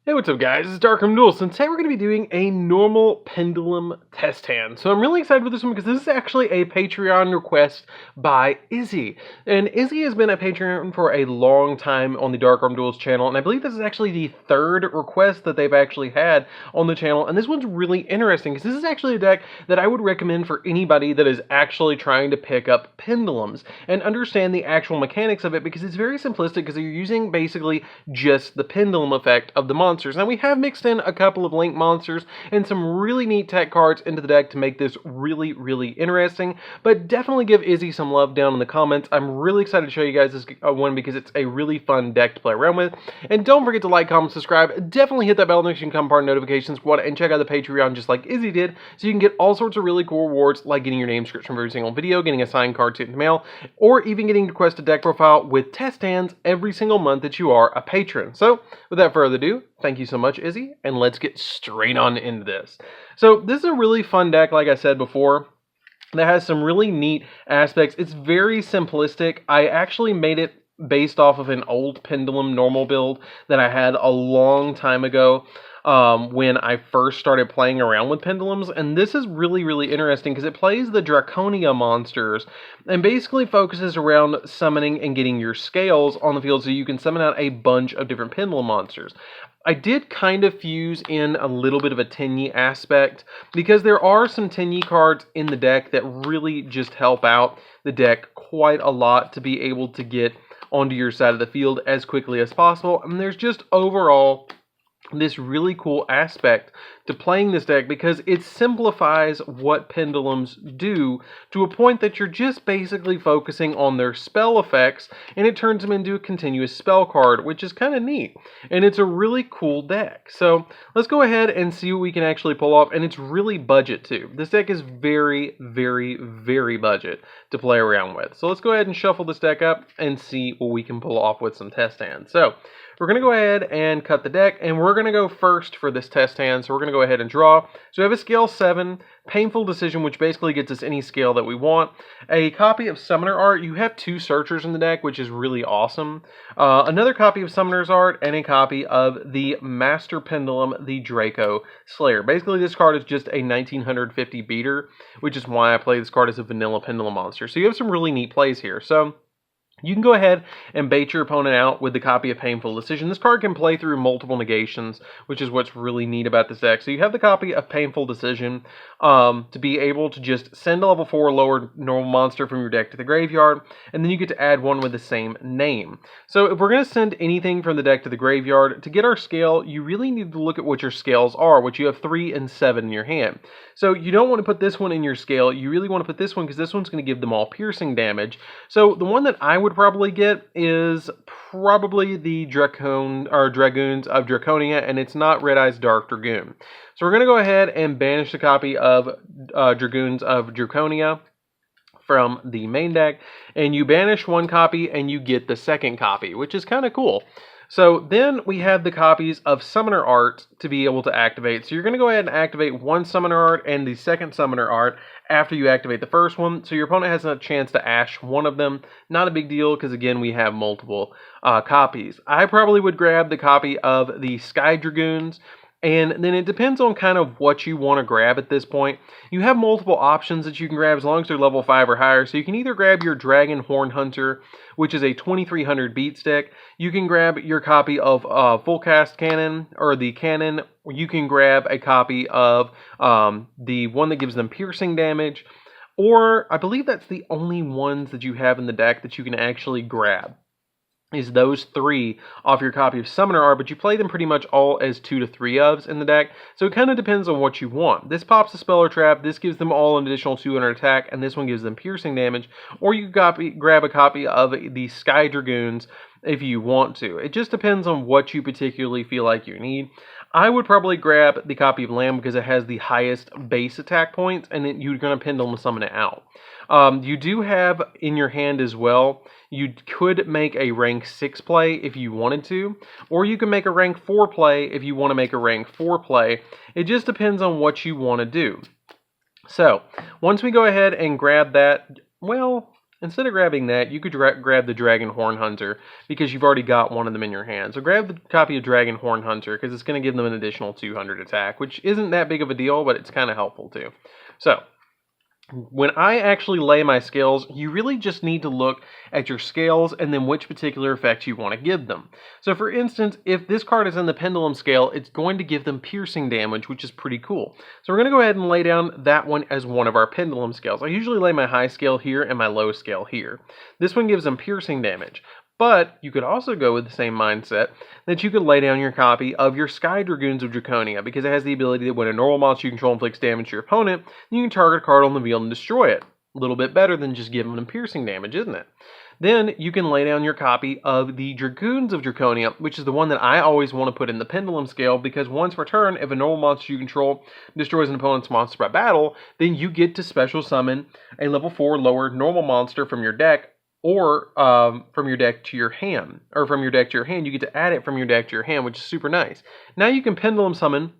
Hey, what's up guys, it's DarkArmedDuelist, and today we're going to be doing a normal Pendulum test hand. So I'm really excited for this one because this is actually a Patreon request by Izzy. And Izzy has been a Patreon for a long time on the DarkArmedDuelist channel, and I believe this is actually the third request that they've actually had on the channel. And this one's really interesting because this is actually a deck that I would recommend for anybody that is actually trying to pick up Pendulums and understand the actual mechanics of it, because it's very simplistic because you're using basically just the Pendulum effect of the monster. Now we have mixed in a couple of link monsters and some really neat tech cards into the deck to make this really, really interesting, but definitely give Izzy some love down in the comments. I'm really excited to show you guys this one because it's a really fun deck to play around with. And don't forget to like, comment, subscribe. Definitely hit that bell notification so you can become part of notifications squad and check out the Patreon just like Izzy did, so you can get all sorts of really cool rewards like getting your name description for every single video, getting a signed card sent in the mail, or even getting requested deck profile with test hands every single month that you are a patron. So without further ado, thank you so much, Izzy, and let's get straight on into this. So this is a really fun deck, like I said before, that has some really neat aspects. It's very simplistic. I actually made it based off of an old Pendulum normal build that I had a long time ago when I first started playing around with Pendulums, and this is really, really interesting because it plays the Draconia monsters and basically focuses around summoning and getting your scales on the field so you can summon out a bunch of different Pendulum monsters. I did kind of fuse in a little bit of a Txne aspect because there are some Txne cards in the deck that really just help out the deck quite a lot to be able to get onto your side of the field as quickly as possible. And there's just overall this really cool aspect to playing this deck because it simplifies what Pendulums do to a point that you're just basically focusing on their spell effects, and it turns them into a continuous spell card, which is kind of neat. And it's a really cool deck. So let's go ahead and see what we can actually pull off, and it's really budget too. This deck is very, very, very budget to play around with. So let's go ahead and shuffle this deck up and see what we can pull off with some test hands. So we're going to go ahead and cut the deck, and we're going to go first for this test hand. So we're going to go ahead and draw. So we have a scale 7, Painful Decision, which basically gets us any scale that we want. A copy of Summoner Art. You have 2 searchers in the deck, which is really awesome. Another copy of Summoner's Art, and a copy of the Master Pendulum, the Draco Slayer. Basically, this card is just a 1950 beater, which is why I play this card as a vanilla Pendulum monster. So you have some really neat plays here. So you can go ahead and bait your opponent out with the copy of Painful Decision. This card can play through multiple negations, which is what's really neat about this deck. So you have the copy of Painful Decision to be able to just send a level 4 lower normal monster from your deck to the graveyard, and then you get to add one with the same name. So if we're going to send anything from the deck to the graveyard, to get our scale, you really need to look at what your scales are, which you have 3 and 7 in your hand. So you don't want to put this one in your scale. You really want to put this one because this one's going to give them all piercing damage. So the one that I would probably get is probably the Dragoons of Draconia, and it's not Red Eye's Dark Dragoon. So we're going to go ahead and banish the copy of Dragoons of Draconia from the main deck, and you banish one copy and you get the second copy, which is kind of cool. So then we have the copies of Summoner Art to be able to activate. So you're going to go ahead and activate one Summoner Art and the second Summoner Art after you activate the first one. So your opponent has a chance to ash one of them. Not a big deal because, again, we have multiple copies. I probably would grab the copy of the Sky Dragoons. And then it depends on kind of what you want to grab at this point. You have multiple options that you can grab as long as they're level 5 or higher. So you can either grab your Dragon Horn Hunter, which is a 2300 beat stick. You can grab your copy of Full Cast Cannon, or the Cannon. You can grab a copy of the one that gives them piercing damage. Or I believe that's the only ones that you have in the deck that you can actually grab, is those 3 off your copy of Summoner Art, but you play them pretty much all as 2 to 3 ofs in the deck, so it kind of depends on what you want. This pops a spell or trap, this gives them all an additional 200 attack, and this one gives them piercing damage, or you grab a copy of the Sky Dragoons if you want to. It just depends on what you particularly feel like you need. I would probably grab the copy of Lamb because it has the highest base attack points, and then you're going to Pendulum summon it out. You do have in your hand as well, you could make a rank 6 play if you wanted to, or you can make a rank 4 play if you want to make a rank 4 play. It just depends on what you want to do. So once we go ahead and grab that, well, Instead of grabbing that, you could grab the Dragon Horn Hunter because you've already got one of them in your hand. So grab the copy of Dragon Horn Hunter because it's going to give them an additional 200 attack, which isn't that big of a deal, but it's kind of helpful too. So when I actually lay my scales, you really just need to look at your scales and then which particular effect you want to give them. So for instance, if this card is in the Pendulum scale, it's going to give them piercing damage, which is pretty cool. So we're going to go ahead and lay down that one as one of our Pendulum scales. I usually lay my high scale here and my low scale here. This one gives them piercing damage. But you could also go with the same mindset that you could lay down your copy of your Sky Dragoons of Draconia because it has the ability that when a normal monster you control inflicts damage to your opponent, you can target a card on the field and destroy it. A little bit better than just giving them piercing damage, isn't it? Then you can lay down your copy of the Dragoons of Draconia, which is the one that I always want to put in the Pendulum scale because once per turn, if a normal monster you control destroys an opponent's monster by battle, then you get to special summon a level 4 lower normal monster from your deck or from your deck to your hand, or from your deck to your hand. You get to add it from your deck to your hand, which is super nice. Now you can Pendulum summon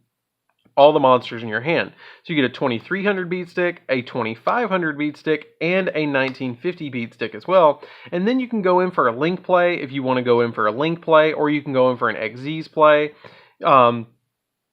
all the monsters in your hand. So you get a 2300 beat stick, a 2500 beat stick, and a 1950 beat stick as well. And then you can go in for a link play if you want to go in for a link play, or you can go in for an Xyz play.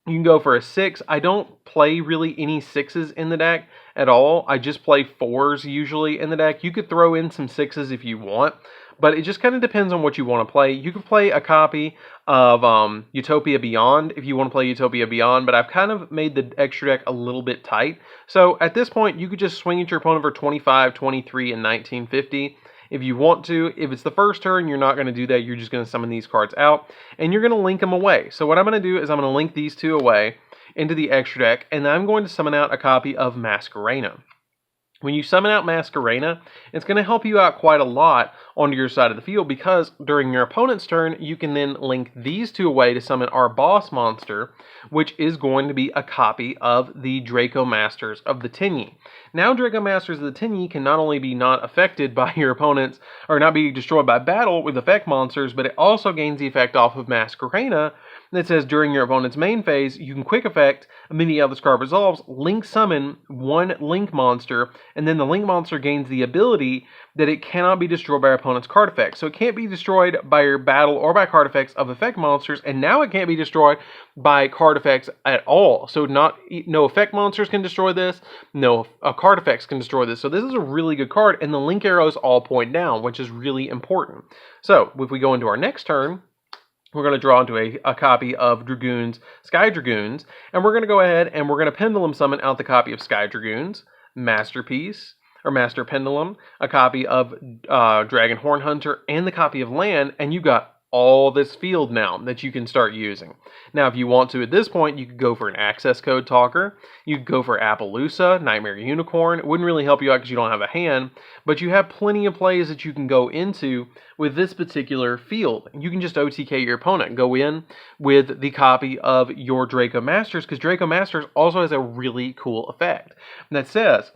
You can go for a 6. I don't play really any 6s in the deck at all. I just play 4s usually in the deck. You could throw in some 6s if you want, but it just kind of depends on what you want to play. You could play a copy of Utopia Beyond if you want to play Utopia Beyond, but I've kind of made the extra deck a little bit tight. So at this point, you could just swing at your opponent for 25, 23, and 1950. If you want to. If it's the first turn, you're not going to do that. You're just going to summon these cards out, and you're going to link them away. So what I'm going to do is I'm going to link these two away into the extra deck, and I'm going to summon out a copy of Masquerena. When you summon out Masquerena, it's going to help you out quite a lot onto your side of the field because during your opponent's turn, you can then link these two away to summon our boss monster, which is going to be a copy of the Draco Masters of the Txne. Now Draco Masters of the Txne can not only be not affected by your opponents, or not be destroyed by battle with effect monsters, but it also gains the effect off of Masquerena that says during your opponent's main phase, you can quick effect, immediately after this card resolves, link summon one link monster, and then the link monster gains the ability that it cannot be destroyed by your opponent's card effects. So it can't be destroyed by your battle or by card effects of effect monsters, and now it can't be destroyed by card effects at all. So no effect monsters can destroy this, no card effects can destroy this. So this is a really good card, and the link arrows all point down, which is really important. So if we go into our next turn, we're going to draw into a copy of Dragoons, Sky Dragoons, and we're going to go ahead and we're going to Pendulum summon out the copy of Sky Dragoons, Masterpiece, or Master Pendulum, a copy of Dragon Horn Hunter, and the copy of Land, and you got all this field now that you can start using. Now, if you want to at this point, you could go for an access code talker, you could go for Appaloosa, Nightmare Unicorn. It wouldn't really help you out because you don't have a hand, but you have plenty of plays that you can go into with this particular field. You can just OTK your opponent. Go in with the copy of your Draco Masters, because Draco Masters also has a really cool effect that says,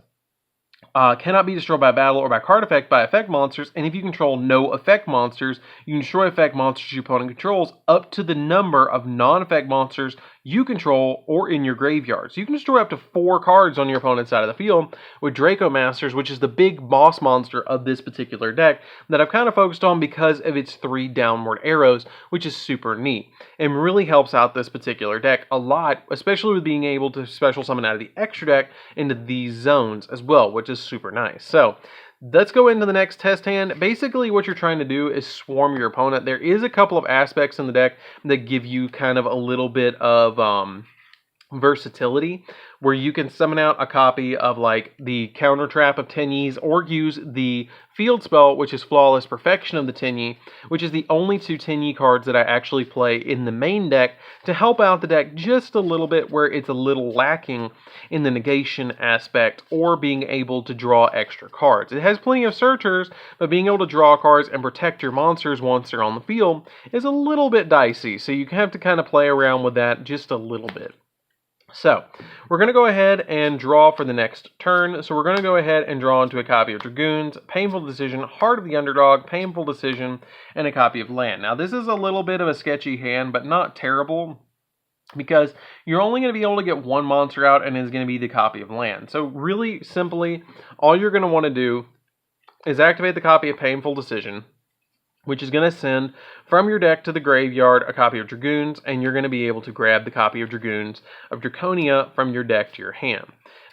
cannot be destroyed by battle or by card effect by effect monsters, and if you control no effect monsters, you can destroy effect monsters your opponent controls up to the number of non-effect monsters you control or in your graveyard. So you can destroy up to 4 cards on your opponent's side of the field with Draco Masters, which is the big boss monster of this particular deck that I've kind of focused on because of its 3 downward arrows, which is super neat and really helps out this particular deck a lot, especially with being able to special summon out of the extra deck into these zones as well, which is super nice. So let's go into the next test hand. Basically, what you're trying to do is swarm your opponent. There is a couple of aspects in the deck that give you kind of a little bit of versatility, where you can summon out a copy of like the Counter Trap of Txnes, or use the field spell, which is Flawless Perfection of the Txne, which is the only 2 Txne cards that I actually play in the main deck to help out the deck just a little bit where it's a little lacking in the negation aspect or being able to draw extra cards. It has plenty of searchers, but being able to draw cards and protect your monsters once they're on the field is a little bit dicey, so you have to kind of play around with that just a little bit. So, we're going to go ahead and draw for the next turn. So we're going to go ahead and draw into a copy of Dragoons, Painful Decision, Heart of the Underdog, Painful Decision, and a copy of Land. Now, this is a little bit of a sketchy hand, but not terrible, because you're only going to be able to get 1 monster out, and it's going to be the copy of Land. So really simply, all you're going to want to do is activate the copy of Painful Decision, which is going to send from your deck to the graveyard a copy of Dragoons, and you're going to be able to grab the copy of Dragoons of Draconia from your deck to your hand.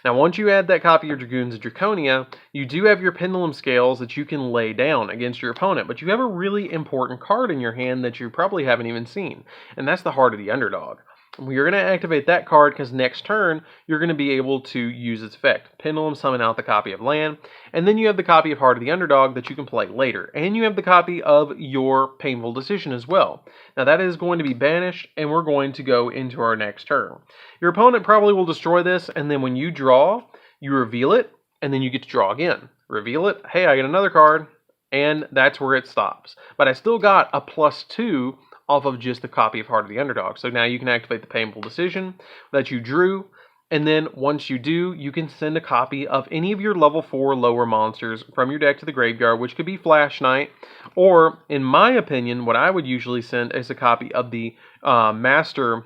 Now, once you add that copy of Dragoons of Draconia, you do have your Pendulum Scales that you can lay down against your opponent, but you have a really important card in your hand that you probably haven't even seen, and that's the Heart of the Underdog. You're going to activate that card because next turn, you're going to be able to use its effect. Pendulum, summon out the copy of land, and then you have the copy of Heart of the Underdog that you can play later. And you have the copy of your Painful Decision as well. Now that is going to be banished, and we're going to go into our next turn. Your opponent probably will destroy this, and then when you draw, you reveal it, and then you get to draw again. Reveal it, hey, I get another card, and that's where it stops. But I still got a +2 off of just the copy of Heart of the Underdog. So now you can activate the Painful Decision that you drew, and then once you do, you can send a copy of any of your level 4 lower monsters from your deck to the graveyard, which could be Flash Knight, or, in my opinion, what I would usually send is a copy of the Master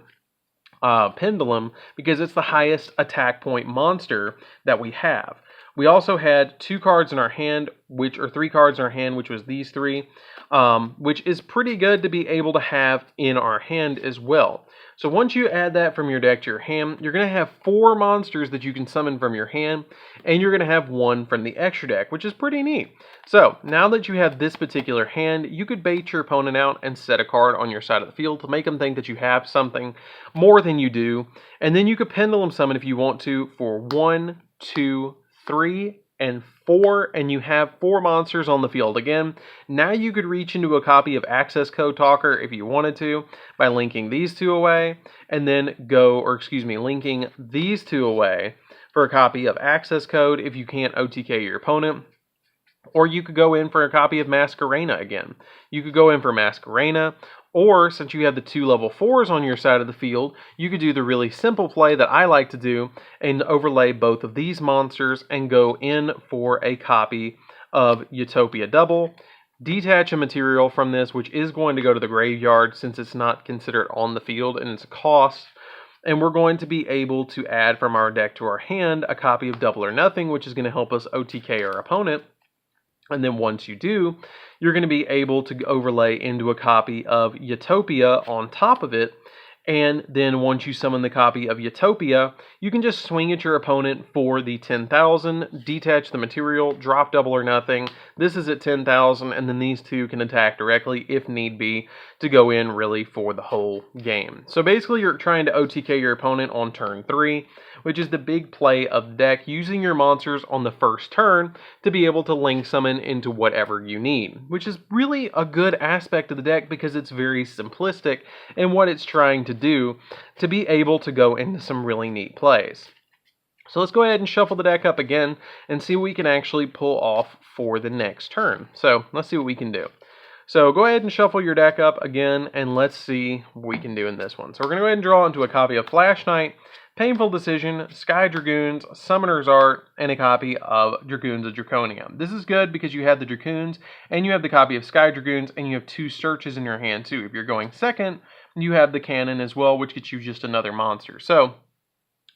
Pendulum, because it's the highest attack point monster that we have. We also had 2 cards in our hand, which are 3 cards in our hand, which was these 3, which is pretty good to be able to have in our hand as well. So once you add that from your deck to your hand, you're going to have 4 monsters that you can summon from your hand, and you're going to have 1 from the extra deck, which is pretty neat. So now that you have this particular hand, you could bait your opponent out and set a card on your side of the field to make them think that you have something more than you do, and then you could Pendulum summon if you want to for 1, 2, 3, and 4, and you have 4 monsters on the field again. Now you could reach into a copy of Access Code Talker if you wanted to by linking these 2 away, and then linking these 2 away for a copy of Access Code if you can't OTK your opponent. Or you could go in for a copy of Masquerena again. You could go in for Masquerena, or since you have the 2 level 4s on your side of the field, you could do the really simple play that I like to do and overlay both of these monsters and go in for a copy of Utopia Double. Detach a material from this, which is going to go to the graveyard since it's not considered on the field and it's a cost. And we're going to be able to add from our deck to our hand a copy of Double or Nothing, which is going to help us OTK our opponent. And then once you do, you're going to be able to overlay into a copy of Utopia on top of it. And then once you summon the copy of Utopia, you can just swing at your opponent for the 10,000, detach the material, drop Double or Nothing. This is at 10,000, and then these 2 can attack directly if need be to go in really for the whole game. So basically you're trying to OTK your opponent on turn 3, which is the big play of the deck, using your monsters on the first turn to be able to link summon into whatever you need, which is really a good aspect of the deck because it's very simplistic in what it's trying to do to be able to go into some really neat plays. So let's go ahead and shuffle the deck up again and see what we can actually pull off for the next turn. So let's see what we can do. So go ahead and shuffle your deck up again and let's see what we can do in this one. So we're going to go ahead and draw into a copy of Flash Knight, Painful Decision, Sky Dragoons, Summoner's Art, and a copy of Dragoons of Draconia. This is good because you have the Dragoons, and you have the copy of Sky Dragoons, and you have 2 searches in your hand too. If you're going second, you have the cannon as well, which gets you just another monster. So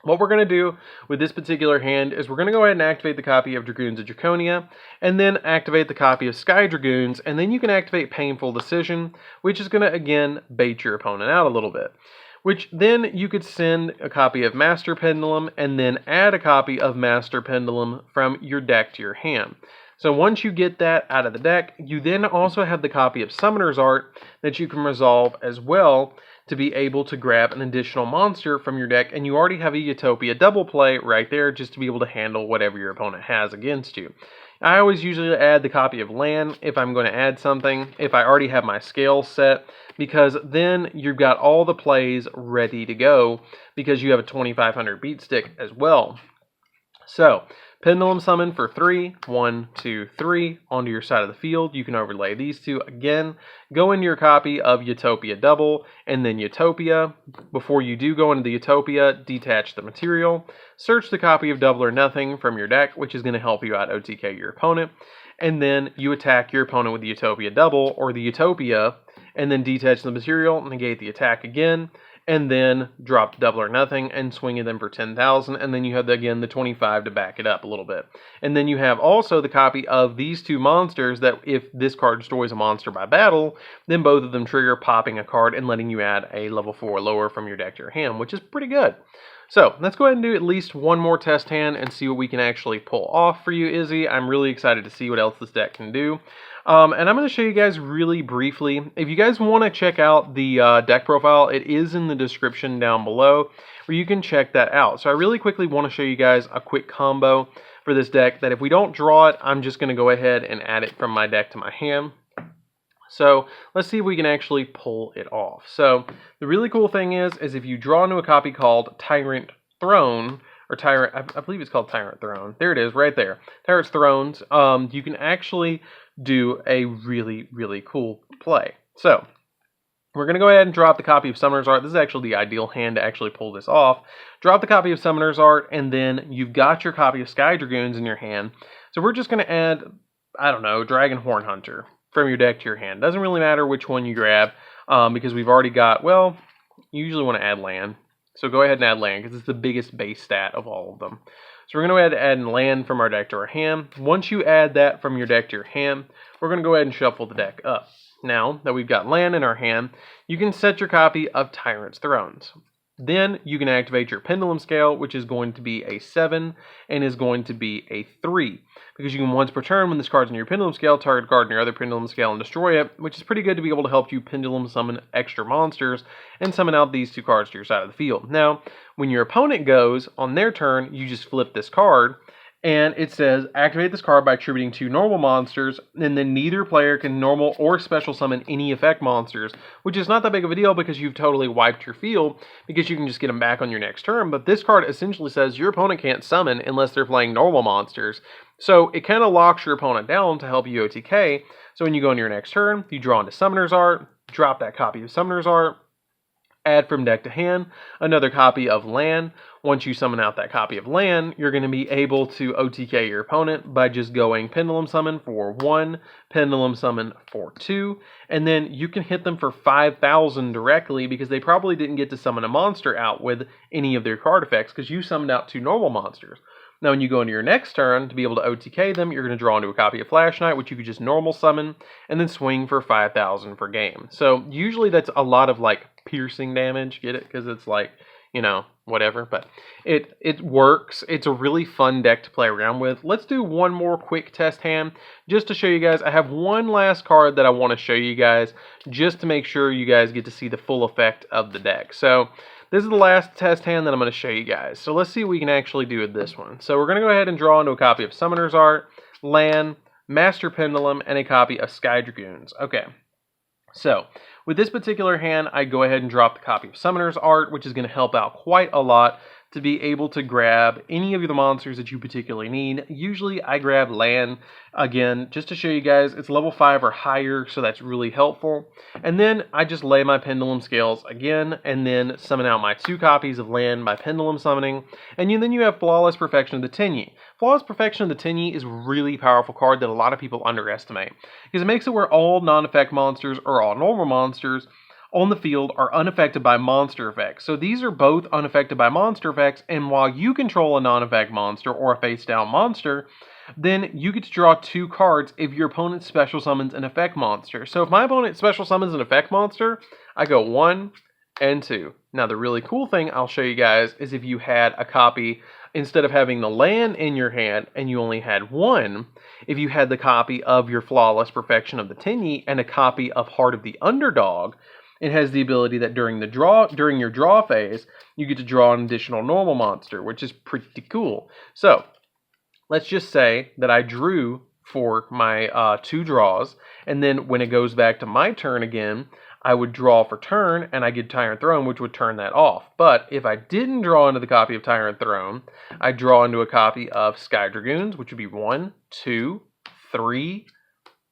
what we're going to do with this particular hand is we're going to go ahead and activate the copy of Dragoons of Draconia, and then activate the copy of Sky Dragoons, and then you can activate Painful Decision, which is going to, again, bait your opponent out a little bit. Which then you could send a copy of Master Pendulum and then add a copy of Master Pendulum from your deck to your hand. So once you get that out of the deck, you then also have the copy of Summoner's Art that you can resolve as well to be able to grab an additional monster from your deck, and you already have a Utopia Double play right there just to be able to handle whatever your opponent has against you. I always usually add the copy of land if I'm going to add something, if I already have my scales set, because then you've got all the plays ready to go because you have a 2500 beat stick as well. So, Pendulum summon for 3, 1, 2, 3 onto your side of the field. You can overlay these 2 again. Go into your copy of Utopia Double and then Utopia. Before you do go into the Utopia, detach the material. Search the copy of Double or Nothing from your deck, which is going to help you out OTK your opponent. And then you attack your opponent with the Utopia Double or the Utopia, and then detach the material, negate the attack again. and then drop Double or Nothing and swing at them for 10,000, and then you have, again, the 25 to back it up a little bit. And then you have also the copy of these two monsters that if this card destroys a monster by battle, then both of them trigger popping a card and letting you add a level 4 or lower from your deck to your hand, which is pretty good. So let's go ahead and do at least one more test hand and see what we can actually pull off for you, Izzy. I'm really excited to see what else this deck can do. And I'm going to show you guys really briefly. If you guys want to check out the deck profile, it is in the description down below where you can check that out. So I really quickly want to show you guys a quick combo for this deck that if we don't draw it, I'm just going to go ahead and add it from my deck to my hand. So let's see if we can actually pull it off. So the really cool thing is if you draw into a copy called Tyrant Throne, or Tyrant, I believe it's called Tyrant Throne. There it is, right there. Tyrant Thrones. You can actually do a really, really cool play. So we're going to go ahead and drop the copy of Summoner's Art. This is actually the ideal hand to actually pull this off. Drop the copy of Summoner's Art, and then you've got your copy of Sky Dragoons in your hand. So we're just going to add, I don't know, Dragon Horn Hunter from your deck to your hand. Doesn't really matter which one you grab, because we've already got, well, you usually want to add land. So go ahead and add land, because it's the biggest base stat of all of them. So we're going to go ahead and add land from our deck to our hand. Once you add that from your deck to your hand, we're going to go ahead and shuffle the deck up. Now that we've got land in our hand, you can set your copy of Tyrant's Thrones. Then you can activate your Pendulum Scale, which is going to be a 7 and is going to be a 3. Because you can once per turn, when this card's in your Pendulum Scale, target a card in your other Pendulum Scale and destroy it, which is pretty good to be able to help you Pendulum summon extra monsters and summon out these two cards to your side of the field. Now, when your opponent goes on their turn, you just flip this card, and it says, activate this card by attributing 2 normal monsters, and then neither player can normal or special summon any effect monsters, which is not that big of a deal because you've totally wiped your field, because you can just get them back on your next turn. But this card essentially says your opponent can't summon unless they're playing normal monsters. So it kind of locks your opponent down to help you OTK. So when you go into your next turn, you draw into Summoner's Art, drop that copy of Summoner's Art, add from deck to hand another copy of land. Once you summon out that copy of land, you're going to be able to OTK your opponent by just going Pendulum Summon for 1, Pendulum Summon for 2, and then you can hit them for 5,000 directly because they probably didn't get to summon a monster out with any of their card effects because you summoned out 2 normal monsters. Now, when you go into your next turn, to be able to OTK them, you're going to draw into a copy of Flash Knight, which you could just normal summon, and then swing for 5,000 per game. So, usually that's a lot of, like, piercing damage, get it? Because it's like, you know, whatever. But it works. It's a really fun deck to play around with. Let's do one more quick test hand, just to show you guys. I have one last card that I want to show you guys, just to make sure you guys get to see the full effect of the deck. So, this is the last test hand that I'm going to show you guys. So let's see what we can actually do with this one. So we're going to go ahead and draw into a copy of Summoner's Art, land, Master Pendulum, and a copy of Sky Dragoons. Okay, so with this particular hand, I go ahead and drop the copy of Summoner's Art, which is going to help out quite a lot to be able to grab any of the monsters that you particularly need. Usually I grab land, again, just to show you guys, it's level 5 or higher, so that's really helpful. And then I just lay my Pendulum Scales again, and then summon out my 2 copies of land by Pendulum Summoning. And then you have Flawless Perfection of the Txne. Flawless Perfection of the Txne is a really powerful card that a lot of people underestimate, because it makes it where all non-effect monsters or all normal monsters on the field are unaffected by monster effects. So these are both unaffected by monster effects, and while you control a non-effect monster or a face-down monster, then you get to draw 2 cards if your opponent special summons an effect monster. So if my opponent special summons an effect monster, I go 1 and 2. Now the really cool thing I'll show you guys is if you had a copy, instead of having the land in your hand and you only had 1, if you had the copy of your Flawless Perfection of the Txne and a copy of Heart of the Underdog, it has the ability that during your draw phase, you get to draw an additional normal monster, which is pretty cool. So, let's just say that I drew for my 2 draws, and then when it goes back to my turn again, I would draw for turn, and I get Tyrant Throne, which would turn that off. But if I didn't draw into the copy of Tyrant Throne, I draw into a copy of Sky Dragoons, which would be 1, 2, 3,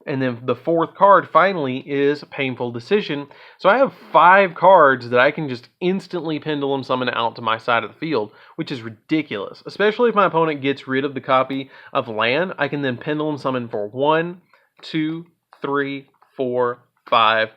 and then the 4th card, finally, is Painful Decision. So I have 5 cards that I can just instantly Pendulum Summon out to my side of the field, which is ridiculous. Especially if my opponent gets rid of the copy of land, I can then Pendulum Summon for 1, 2, 3, 4, 5,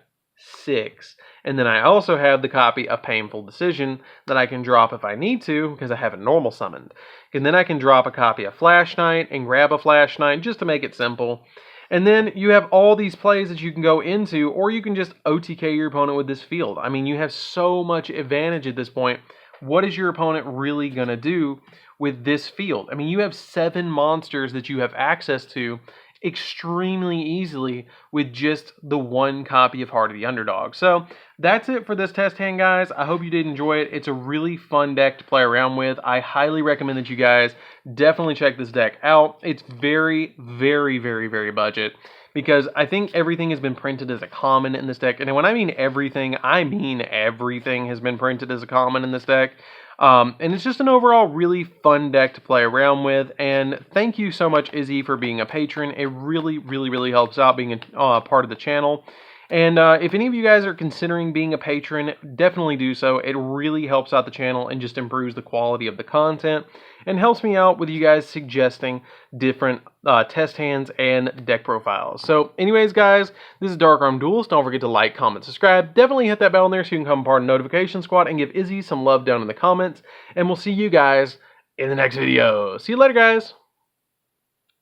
6. And then I also have the copy of Painful Decision that I can drop if I need to, because I have it normal summoned. And then I can drop a copy of Flash Knight and grab a Flash Knight just to make it simple. And then you have all these plays that you can go into, or you can just OTK your opponent with this field. I mean, you have so much advantage at this point. What is your opponent really going to do with this field? I mean, you have 7 monsters that you have access to extremely easily with just the 1 copy of Heart of the Underdog. So that's it for this test hand, guys. I hope you did enjoy it. It's a really fun deck to play around with. I highly recommend that you guys definitely check this deck out. It's very, very, very, very budget, because I think everything has been printed as a common in this deck. And when I mean everything has been printed as a common in this deck. And it's just an overall really fun deck to play around with. And thank you so much, Izzy, for being a patron. It really, really, really helps out being a part of the channel. And if any of you guys are considering being a patron, definitely do so. It really helps out the channel and just improves the quality of the content and helps me out with you guys suggesting different test hands and deck profiles. So anyways, guys, this is DarkArmedDuelist. Don't forget to like, comment, subscribe. Definitely hit that bell in there so you can become part of the notification squad and give Izzy some love down in the comments. And we'll see you guys in the next video. See you later, guys.